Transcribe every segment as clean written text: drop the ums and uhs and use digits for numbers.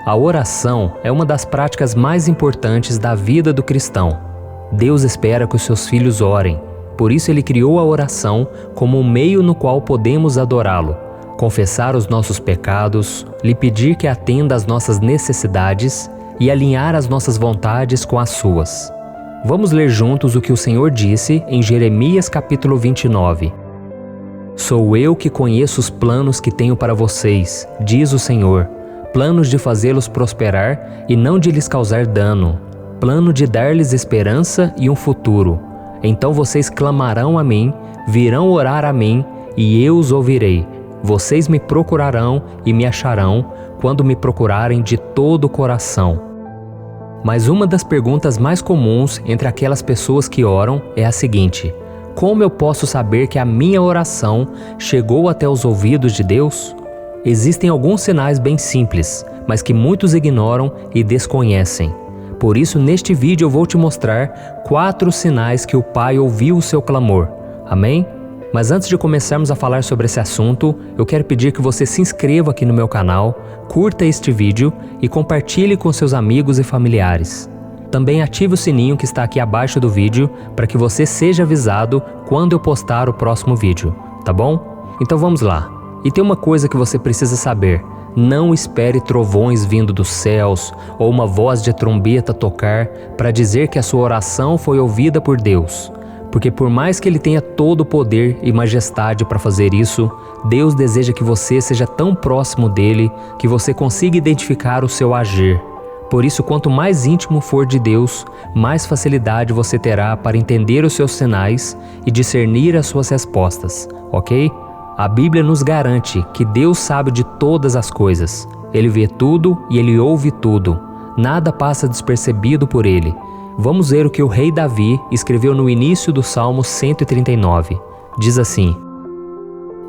A oração é uma das práticas mais importantes da vida do cristão. Deus espera que os seus filhos orem. Por isso Ele criou a oração como um meio no qual podemos adorá-lo, confessar os nossos pecados, lhe pedir que atenda às nossas necessidades e alinhar as nossas vontades com as suas. Vamos ler juntos o que o Senhor disse em Jeremias capítulo 29. Sou eu que conheço os planos que tenho para vocês, diz o Senhor, planos de fazê-los prosperar e não de lhes causar dano, plano de dar-lhes esperança e um futuro. Então vocês clamarão a mim, virão orar a mim, e eu os ouvirei. Vocês me procurarão e me acharão, quando me procurarem de todo o coração. Mas uma das perguntas mais comuns entre aquelas pessoas que oram é a seguinte: como eu posso saber que a minha oração chegou até os ouvidos de Deus? Existem alguns sinais bem simples, mas que muitos ignoram e desconhecem. Por isso, neste vídeo eu vou te mostrar 4 sinais que o Pai ouviu o seu clamor. Amém? Mas antes de começarmos a falar sobre esse assunto, eu quero pedir que você se inscreva aqui no meu canal, curta este vídeo e compartilhe com seus amigos e familiares. Também ative o sininho que está aqui abaixo do vídeo para que você seja avisado quando eu postar o próximo vídeo, tá bom? Então vamos lá. E tem uma coisa que você precisa saber: não espere trovões vindo dos céus ou uma voz de trombeta tocar para dizer que a sua oração foi ouvida por Deus. Porque por mais que Ele tenha todo o poder e majestade para fazer isso, Deus deseja que você seja tão próximo dEle que você consiga identificar o seu agir. Por isso, quanto mais íntimo for de Deus, mais facilidade você terá para entender os seus sinais e discernir as suas respostas, ok? A Bíblia nos garante que Deus sabe de todas as coisas. Ele vê tudo e Ele ouve tudo. Nada passa despercebido por Ele. Vamos ver o que o rei Davi escreveu no início do Salmo 139. Diz assim: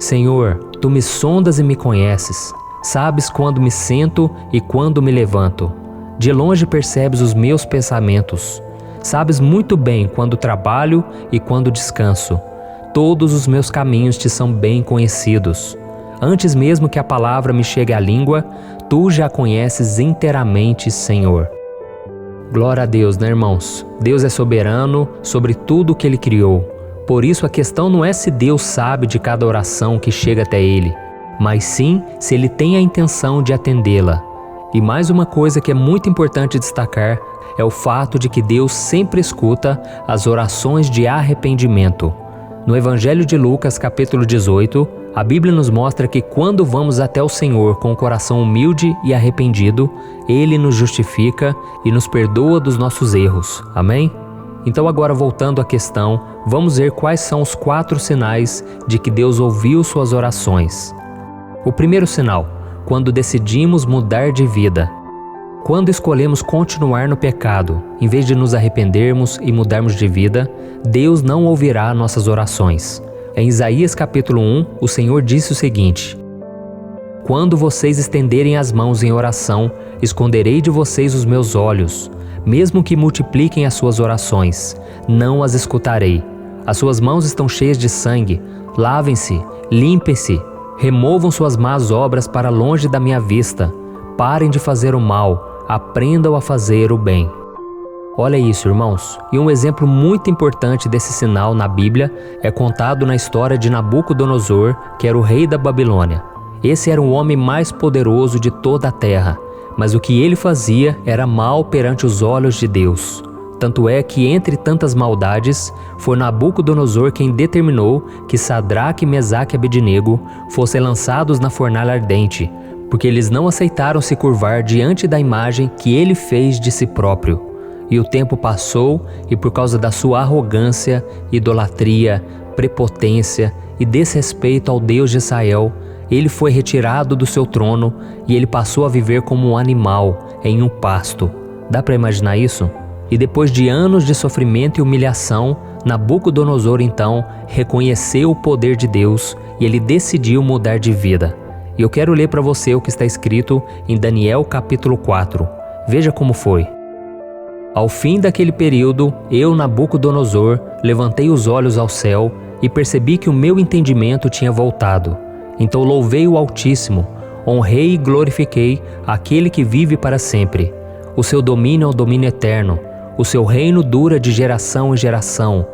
Senhor, Tu me sondas e me conheces. Sabes quando me sento e quando me levanto. De longe percebes os meus pensamentos. Sabes muito bem quando trabalho e quando descanso. Todos os meus caminhos te são bem conhecidos. Antes mesmo que a palavra me chegue à língua, Tu já a conheces inteiramente, Senhor. Glória a Deus, né, irmãos? Deus é soberano sobre tudo o que Ele criou. Por isso a questão não é se Deus sabe de cada oração que chega até Ele, mas sim se Ele tem a intenção de atendê-la. E mais uma coisa que é muito importante destacar é o fato de que Deus sempre escuta as orações de arrependimento. No Evangelho de Lucas, capítulo 18, a Bíblia nos mostra que quando vamos até o Senhor com o coração humilde e arrependido, Ele nos justifica e nos perdoa dos nossos erros. Amém? Então agora, voltando à questão, vamos ver quais são os 4 sinais de que Deus ouviu suas orações. O primeiro sinal: quando decidimos mudar de vida. Quando escolhemos continuar no pecado, em vez de nos arrependermos e mudarmos de vida, Deus não ouvirá nossas orações. Em Isaías capítulo 1, o Senhor disse o seguinte: Quando vocês estenderem as mãos em oração, esconderei de vocês os meus olhos. Mesmo que multipliquem as suas orações, não as escutarei. As suas mãos estão cheias de sangue. Lavem-se, limpem-se, removam suas más obras para longe da minha vista. Parem de fazer o mal, aprendam a fazer o bem. Olha isso, irmãos. E um exemplo muito importante desse sinal na Bíblia é contado na história de Nabucodonosor, que era o rei da Babilônia. Esse era o homem mais poderoso de toda a terra, mas o que ele fazia era mal perante os olhos de Deus. Tanto é que, entre tantas maldades, foi Nabucodonosor quem determinou que Sadraque, Mesaque e Abednego fossem lançados na fornalha ardente, porque eles não aceitaram se curvar diante da imagem que ele fez de si próprio. E o tempo passou, e por causa da sua arrogância, idolatria, prepotência e desrespeito ao Deus de Israel, ele foi retirado do seu trono e ele passou a viver como um animal em um pasto. Dá para imaginar isso? E depois de anos de sofrimento e humilhação, Nabucodonosor então reconheceu o poder de Deus e ele decidiu mudar de vida. E eu quero ler para você o que está escrito em Daniel capítulo 4. Veja como foi. Ao fim daquele período, eu, Nabucodonosor, levantei os olhos ao céu e percebi que o meu entendimento tinha voltado. Então louvei o Altíssimo, Honrei e glorifiquei aquele que vive para sempre. O seu domínio é um domínio eterno. O seu reino dura de geração em geração.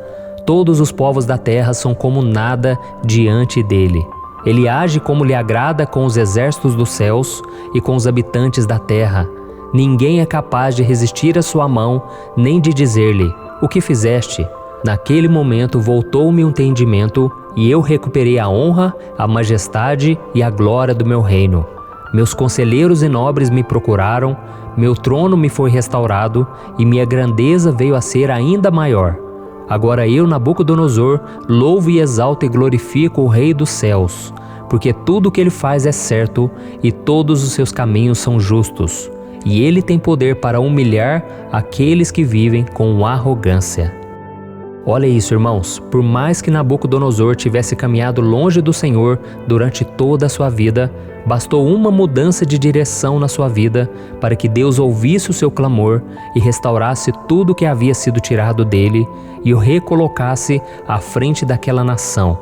Todos os povos da terra são como nada diante dele. Ele age como lhe agrada com os exércitos dos céus e com os habitantes da terra. Ninguém é capaz de resistir à sua mão, nem de dizer-lhe: o que fizeste? Naquele momento voltou-me o entendimento e eu recuperei a honra, a majestade e a glória do meu reino. Meus conselheiros e nobres me procuraram, meu trono me foi restaurado e minha grandeza veio a ser ainda maior. Agora eu, Nabucodonosor, louvo e exalto e glorifico o Rei dos céus, porque tudo o que ele faz é certo e todos os seus caminhos são justos, e ele tem poder para humilhar aqueles que vivem com arrogância. Olha isso, irmãos, por mais que Nabucodonosor tivesse caminhado longe do Senhor durante toda a sua vida, bastou uma mudança de direção na sua vida para que Deus ouvisse o seu clamor e restaurasse tudo que havia sido tirado dele e o recolocasse à frente daquela nação.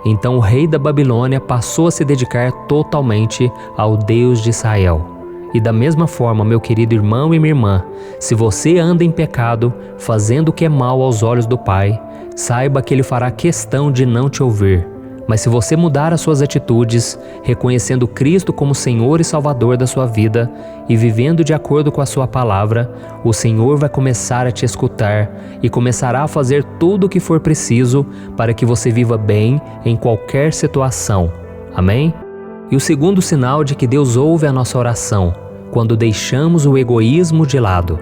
Então o rei da Babilônia passou a se dedicar totalmente ao Deus de Israel. E da mesma forma, meu querido irmão e minha irmã, se você anda em pecado, fazendo o que é mal aos olhos do Pai, saiba que Ele fará questão de não te ouvir. Mas se você mudar as suas atitudes, reconhecendo Cristo como Senhor e Salvador da sua vida e vivendo de acordo com a sua palavra, o Senhor vai começar a te escutar e começará a fazer tudo o que for preciso para que você viva bem em qualquer situação. Amém? E o segundo sinal de que Deus ouve a nossa oração, quando deixamos o egoísmo de lado.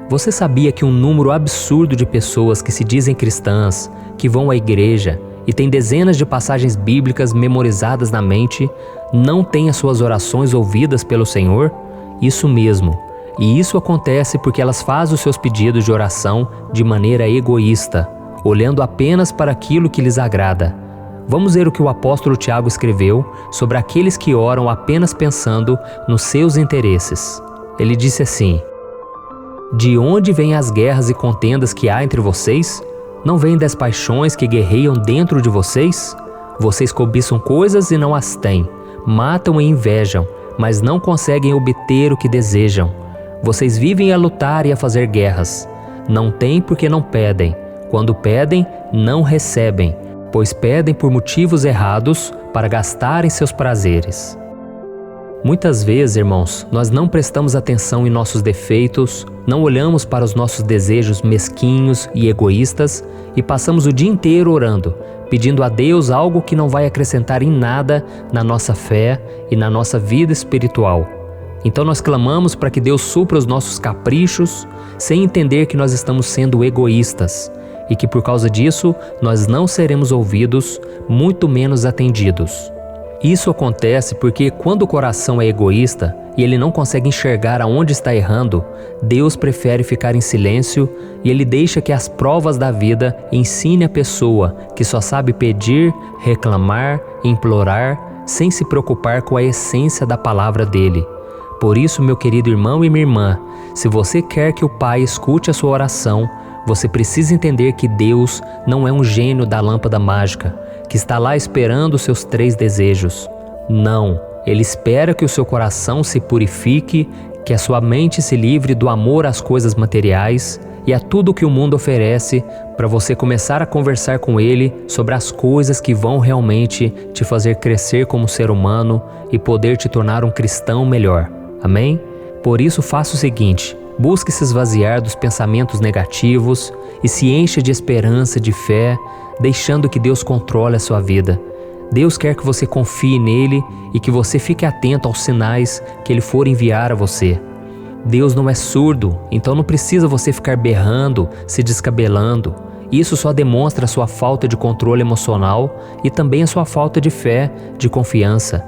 Você sabia que um número absurdo de pessoas que se dizem cristãs, que vão à igreja e têm dezenas de passagens bíblicas memorizadas na mente, não têm as suas orações ouvidas pelo Senhor? Isso mesmo. E isso acontece porque elas fazem os seus pedidos de oração de maneira egoísta, olhando apenas para aquilo que lhes agrada. Vamos ver o que o apóstolo Tiago escreveu sobre aqueles que oram apenas pensando nos seus interesses. Ele disse assim: de onde vêm as guerras e contendas que há entre vocês? Não vêm das paixões que guerreiam dentro de vocês? Vocês cobiçam coisas e não as têm, matam e invejam, mas não conseguem obter o que desejam. Vocês vivem a lutar e a fazer guerras. Não têm porque não pedem. Quando pedem, não recebem, pois pedem por motivos errados para gastarem seus prazeres. Muitas vezes, irmãos, nós não prestamos atenção em nossos defeitos, não olhamos para os nossos desejos mesquinhos e egoístas e passamos o dia inteiro orando, pedindo a Deus algo que não vai acrescentar em nada na nossa fé e na nossa vida espiritual. Então nós clamamos para que Deus supra os nossos caprichos, sem entender que nós estamos sendo egoístas e que por causa disso nós não seremos ouvidos, muito menos atendidos. Isso acontece porque quando o coração é egoísta e ele não consegue enxergar aonde está errando, Deus prefere ficar em silêncio e Ele deixa que as provas da vida ensine a pessoa que só sabe pedir, reclamar, implorar, sem se preocupar com a essência da palavra dele. Por isso, meu querido irmão e minha irmã, se você quer que o Pai escute a sua oração, você precisa entender que Deus não é um gênio da lâmpada mágica, que está lá esperando os seus 3 desejos. Não, Ele espera que o seu coração se purifique, que a sua mente se livre do amor às coisas materiais e a tudo que o mundo oferece, para você começar a conversar com Ele sobre as coisas que vão realmente te fazer crescer como ser humano e poder te tornar um cristão melhor. Amém? Por isso faça o seguinte: busque se esvaziar dos pensamentos negativos e se encha de esperança, de fé, deixando que Deus controle a sua vida. Deus quer que você confie nele e que você fique atento aos sinais que Ele for enviar a você. Deus não é surdo, então não precisa você ficar berrando, se descabelando. Isso só demonstra a sua falta de controle emocional e também a sua falta de fé, de confiança.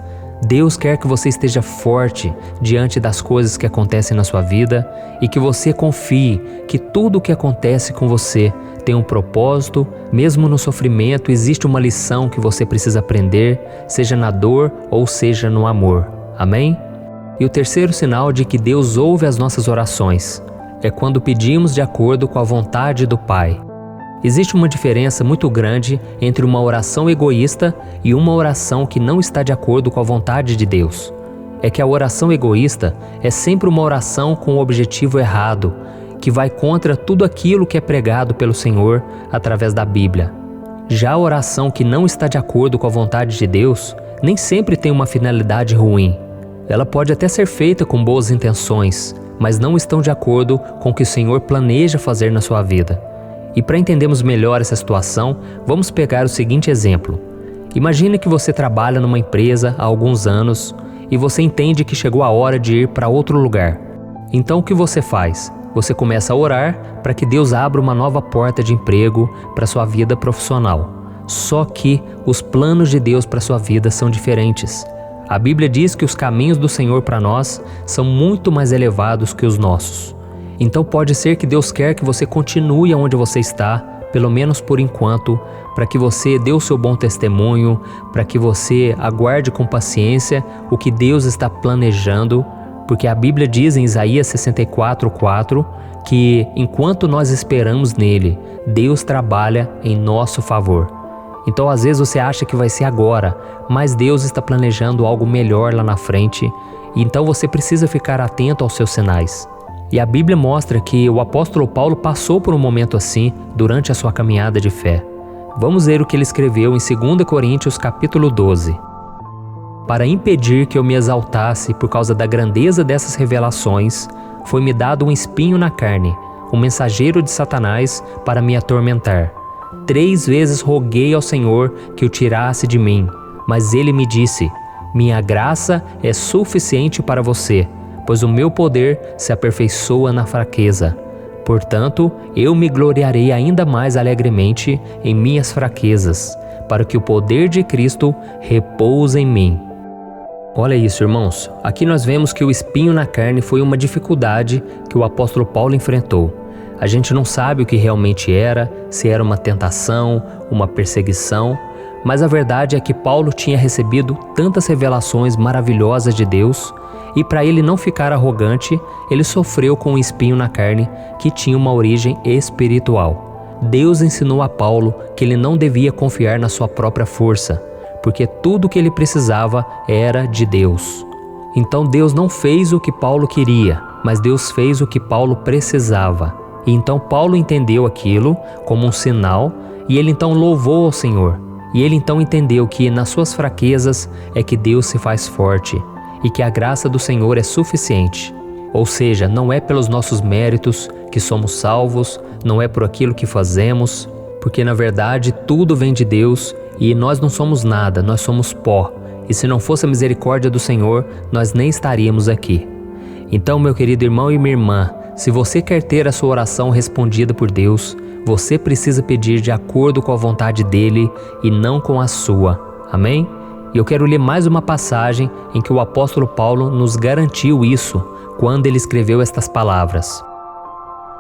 Deus quer que você esteja forte diante das coisas que acontecem na sua vida e que você confie que tudo o que acontece com você tem um propósito. Mesmo no sofrimento existe uma lição que você precisa aprender, seja na dor ou seja no amor. Amém? E o terceiro sinal de que Deus ouve as nossas orações é quando pedimos de acordo com a vontade do Pai. Existe uma diferença muito grande entre uma oração egoísta e uma oração que não está de acordo com a vontade de Deus. é que a oração egoísta é sempre uma oração com o objetivo errado, que vai contra tudo aquilo que é pregado pelo Senhor através da Bíblia. Já a oração que não está de acordo com a vontade de Deus nem sempre tem uma finalidade ruim. Ela pode até ser feita com boas intenções, mas não estão de acordo com o que o Senhor planeja fazer na sua vida. E para entendermos melhor essa situação, vamos pegar o seguinte exemplo. Imagine que você trabalha numa empresa há alguns anos e você entende que chegou a hora de ir para outro lugar. Então o que você faz? Você começa a orar para que Deus abra uma nova porta de emprego para sua vida profissional. Só que os planos de Deus para sua vida são diferentes. A Bíblia diz que os caminhos do Senhor para nós são muito mais elevados que os nossos. Então pode ser que Deus quer que você continue onde você está, pelo menos por enquanto, para que você dê o seu bom testemunho, para que você aguarde com paciência o que Deus está planejando, porque a Bíblia diz em Isaías 64:4 que enquanto nós esperamos nele, Deus trabalha em nosso favor. Então às vezes você acha que vai ser agora, mas Deus está planejando algo melhor lá na frente, e então você precisa ficar atento aos seus sinais. E a Bíblia mostra que o apóstolo Paulo passou por um momento assim durante a sua caminhada de fé. Vamos ver o que ele escreveu em 2 Coríntios capítulo 12. Para impedir que eu me exaltasse por causa da grandeza dessas revelações, foi-me dado um espinho na carne, um mensageiro de Satanás para me atormentar. 3 vezes roguei ao Senhor que o tirasse de mim, mas ele me disse: minha graça é suficiente para você, pois o meu poder se aperfeiçoa na fraqueza. Portanto, eu me gloriarei ainda mais alegremente em minhas fraquezas, para que o poder de Cristo repouse em mim. Olha isso, irmãos. Aqui nós vemos que o espinho na carne foi uma dificuldade que o apóstolo Paulo enfrentou. A gente não sabe o que realmente era, se era uma tentação, uma perseguição, mas a verdade é que Paulo tinha recebido tantas revelações maravilhosas de Deus, e para ele não ficar arrogante, ele sofreu com um espinho na carne que tinha uma origem espiritual. Deus ensinou a Paulo que ele não devia confiar na sua própria força, porque tudo o que ele precisava era de Deus. Então Deus não fez o que Paulo queria, mas Deus fez o que Paulo precisava. E então Paulo entendeu aquilo como um sinal, e ele então louvou ao Senhor. E ele então entendeu que nas suas fraquezas é que Deus se faz forte, e que a graça do Senhor é suficiente. Ou seja, não é pelos nossos méritos que somos salvos, não é por aquilo que fazemos, porque na verdade tudo vem de Deus e nós não somos nada, nós somos pó. E se não fosse a misericórdia do Senhor, nós nem estaríamos aqui. Então, meu querido irmão e minha irmã, se você quer ter a sua oração respondida por Deus, você precisa pedir de acordo com a vontade dele e não com a sua. Amém? E eu quero ler mais uma passagem em que o apóstolo Paulo nos garantiu isso, quando ele escreveu estas palavras.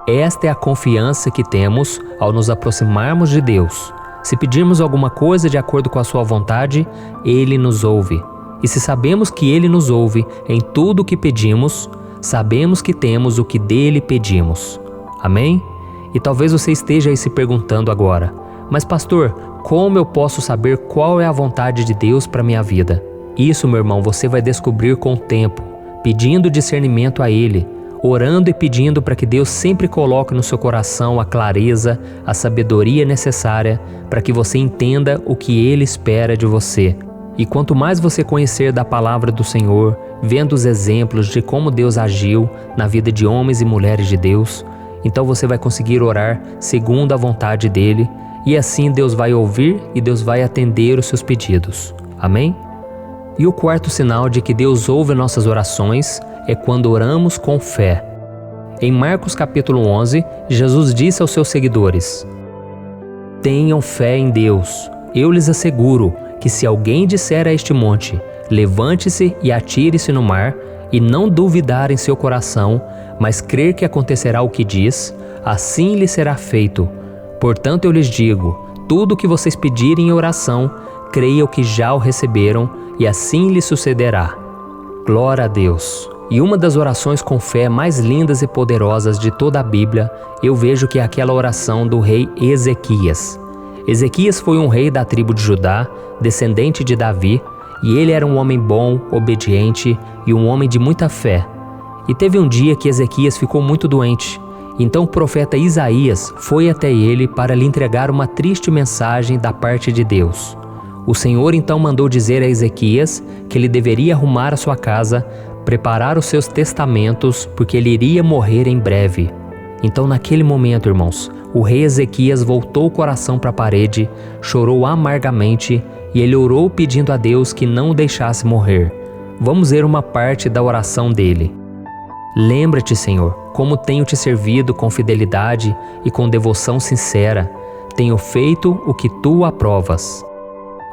Esta é a confiança que temos ao nos aproximarmos de Deus. Se pedirmos alguma coisa de acordo com a sua vontade, Ele nos ouve. E se sabemos que Ele nos ouve em tudo o que pedimos, sabemos que temos o que dele pedimos. Amém? E talvez você esteja aí se perguntando agora: mas pastor, como eu posso saber qual é a vontade de Deus para minha vida? Isso, meu irmão, você vai descobrir com o tempo, pedindo discernimento a Ele, orando e pedindo para que Deus sempre coloque no seu coração a clareza, a sabedoria necessária para que você entenda o que Ele espera de você. E quanto mais você conhecer da palavra do Senhor, vendo os exemplos de como Deus agiu na vida de homens e mulheres de Deus, então você vai conseguir orar segundo a vontade dEle, e assim Deus vai ouvir e Deus vai atender os seus pedidos. Amém? E o quarto sinal de que Deus ouve nossas orações é quando oramos com fé. Em Marcos capítulo 11, Jesus disse aos seus seguidores: tenham fé em Deus. Eu lhes asseguro que se alguém disser a este monte, levante-se e atire-se no mar, e não duvidar em seu coração, mas crer que acontecerá o que diz, assim lhe será feito. Portanto eu lhes digo, tudo o que vocês pedirem em oração, creiam que já o receberam, e assim lhe sucederá. Glória a Deus! E uma das orações com fé mais lindas e poderosas de toda a Bíblia, eu vejo que é aquela oração do rei Ezequias. Ezequias foi um rei da tribo de Judá, descendente de Davi, E ele era um homem bom, obediente e um homem de muita fé. E teve um dia que Ezequias ficou muito doente. Então o profeta Isaías foi até ele para lhe entregar uma triste mensagem da parte de Deus. O Senhor então mandou dizer a Ezequias que ele deveria arrumar a sua casa, preparar os seus testamentos, porque ele iria morrer em breve. Então naquele momento, irmãos, o rei Ezequias voltou o coração para a parede, chorou amargamente e ele orou pedindo a Deus que não o deixasse morrer. Vamos ver uma parte da oração dele. Lembra-te, Senhor, como tenho te servido com fidelidade e com devoção sincera. Tenho feito o que tu aprovas.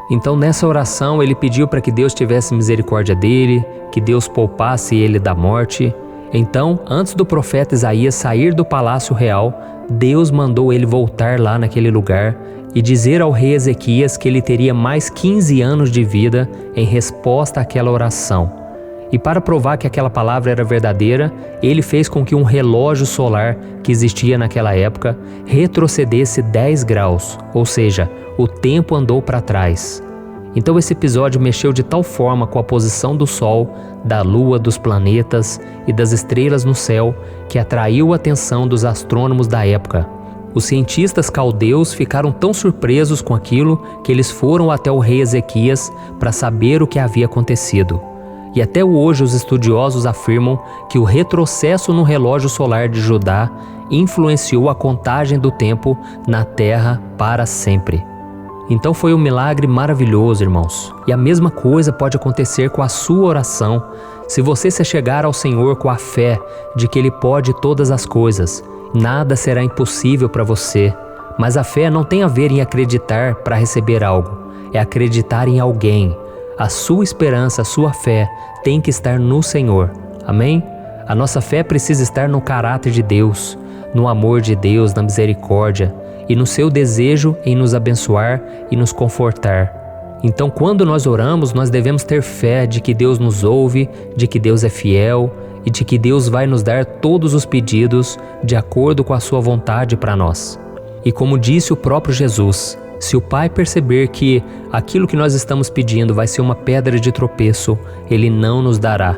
Então nessa oração ele pediu para que Deus tivesse misericórdia dele, que Deus poupasse ele da morte. Então, antes do profeta Isaías sair do palácio real, Deus mandou ele voltar lá naquele lugar e dizer ao rei Ezequias que ele teria mais 15 anos de vida em resposta àquela oração. E para provar que aquela palavra era verdadeira, ele fez com que um relógio solar que existia naquela época retrocedesse 10 graus, ou seja, o tempo andou para trás. Então esse episódio mexeu de tal forma com a posição do Sol, da Lua, dos planetas e das estrelas no céu, que atraiu a atenção dos astrônomos da época. Os cientistas caldeus ficaram tão surpresos com aquilo que eles foram até o rei Ezequias para saber o que havia acontecido. E até hoje os estudiosos afirmam que o retrocesso no relógio solar de Judá influenciou a contagem do tempo na Terra para sempre. Então foi um milagre maravilhoso, irmãos. E a mesma coisa pode acontecer com a sua oração, se você se chegar ao Senhor com a fé de que Ele pode todas as coisas. Nada será impossível para você. Mas a fé não tem a ver em acreditar para receber algo, é acreditar em alguém. A sua esperança, a sua fé tem que estar no Senhor. Amém? A nossa fé precisa estar no caráter de Deus, no amor de Deus, na misericórdia e no seu desejo em nos abençoar e nos confortar. Então, quando nós oramos, nós devemos ter fé de que Deus nos ouve, de que Deus é fiel e de que Deus vai nos dar todos os pedidos de acordo com a sua vontade para nós. E como disse o próprio Jesus, se o Pai perceber que aquilo que nós estamos pedindo vai ser uma pedra de tropeço, Ele não nos dará.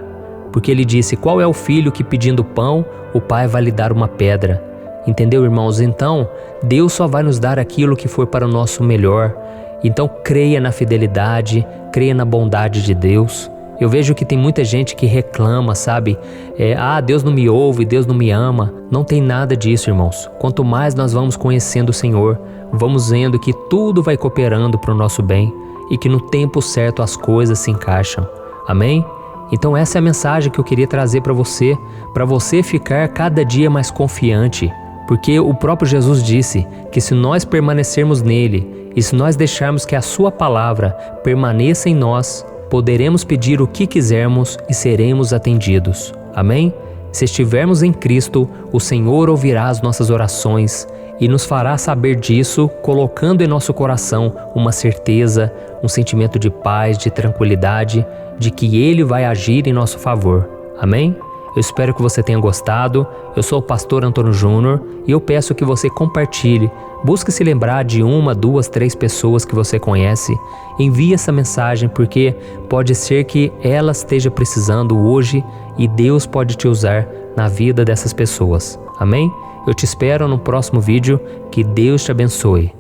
Porque Ele disse, qual é o filho que pedindo pão, o Pai vai lhe dar uma pedra? Entendeu, irmãos? Então, Deus só vai nos dar aquilo que for para o nosso melhor. Então, creia na fidelidade, creia na bondade de Deus. Eu vejo que tem muita gente que reclama, sabe? Deus não me ouve, Deus não me ama. Não tem nada disso, irmãos. Quanto mais nós vamos conhecendo o Senhor, vamos vendo que tudo vai cooperando para o nosso bem e que no tempo certo as coisas se encaixam. Amém? Então essa é a mensagem que eu queria trazer para você ficar cada dia mais confiante, porque o próprio Jesus disse que se nós permanecermos nele e se nós deixarmos que a sua palavra permaneça em nós, poderemos pedir o que quisermos e seremos atendidos. Amém? Se estivermos em Cristo, o Senhor ouvirá as nossas orações e nos fará saber disso, colocando em nosso coração uma certeza, um sentimento de paz, de tranquilidade, de que Ele vai agir em nosso favor. Amém? Eu espero que você tenha gostado. Eu sou o pastor Antônio Júnior e eu peço que você compartilhe. Busque se lembrar de 1, 2, 3 pessoas que você conhece. Envie essa mensagem porque pode ser que ela esteja precisando hoje e Deus pode te usar na vida dessas pessoas. Amém? Eu te espero no próximo vídeo. Que Deus te abençoe.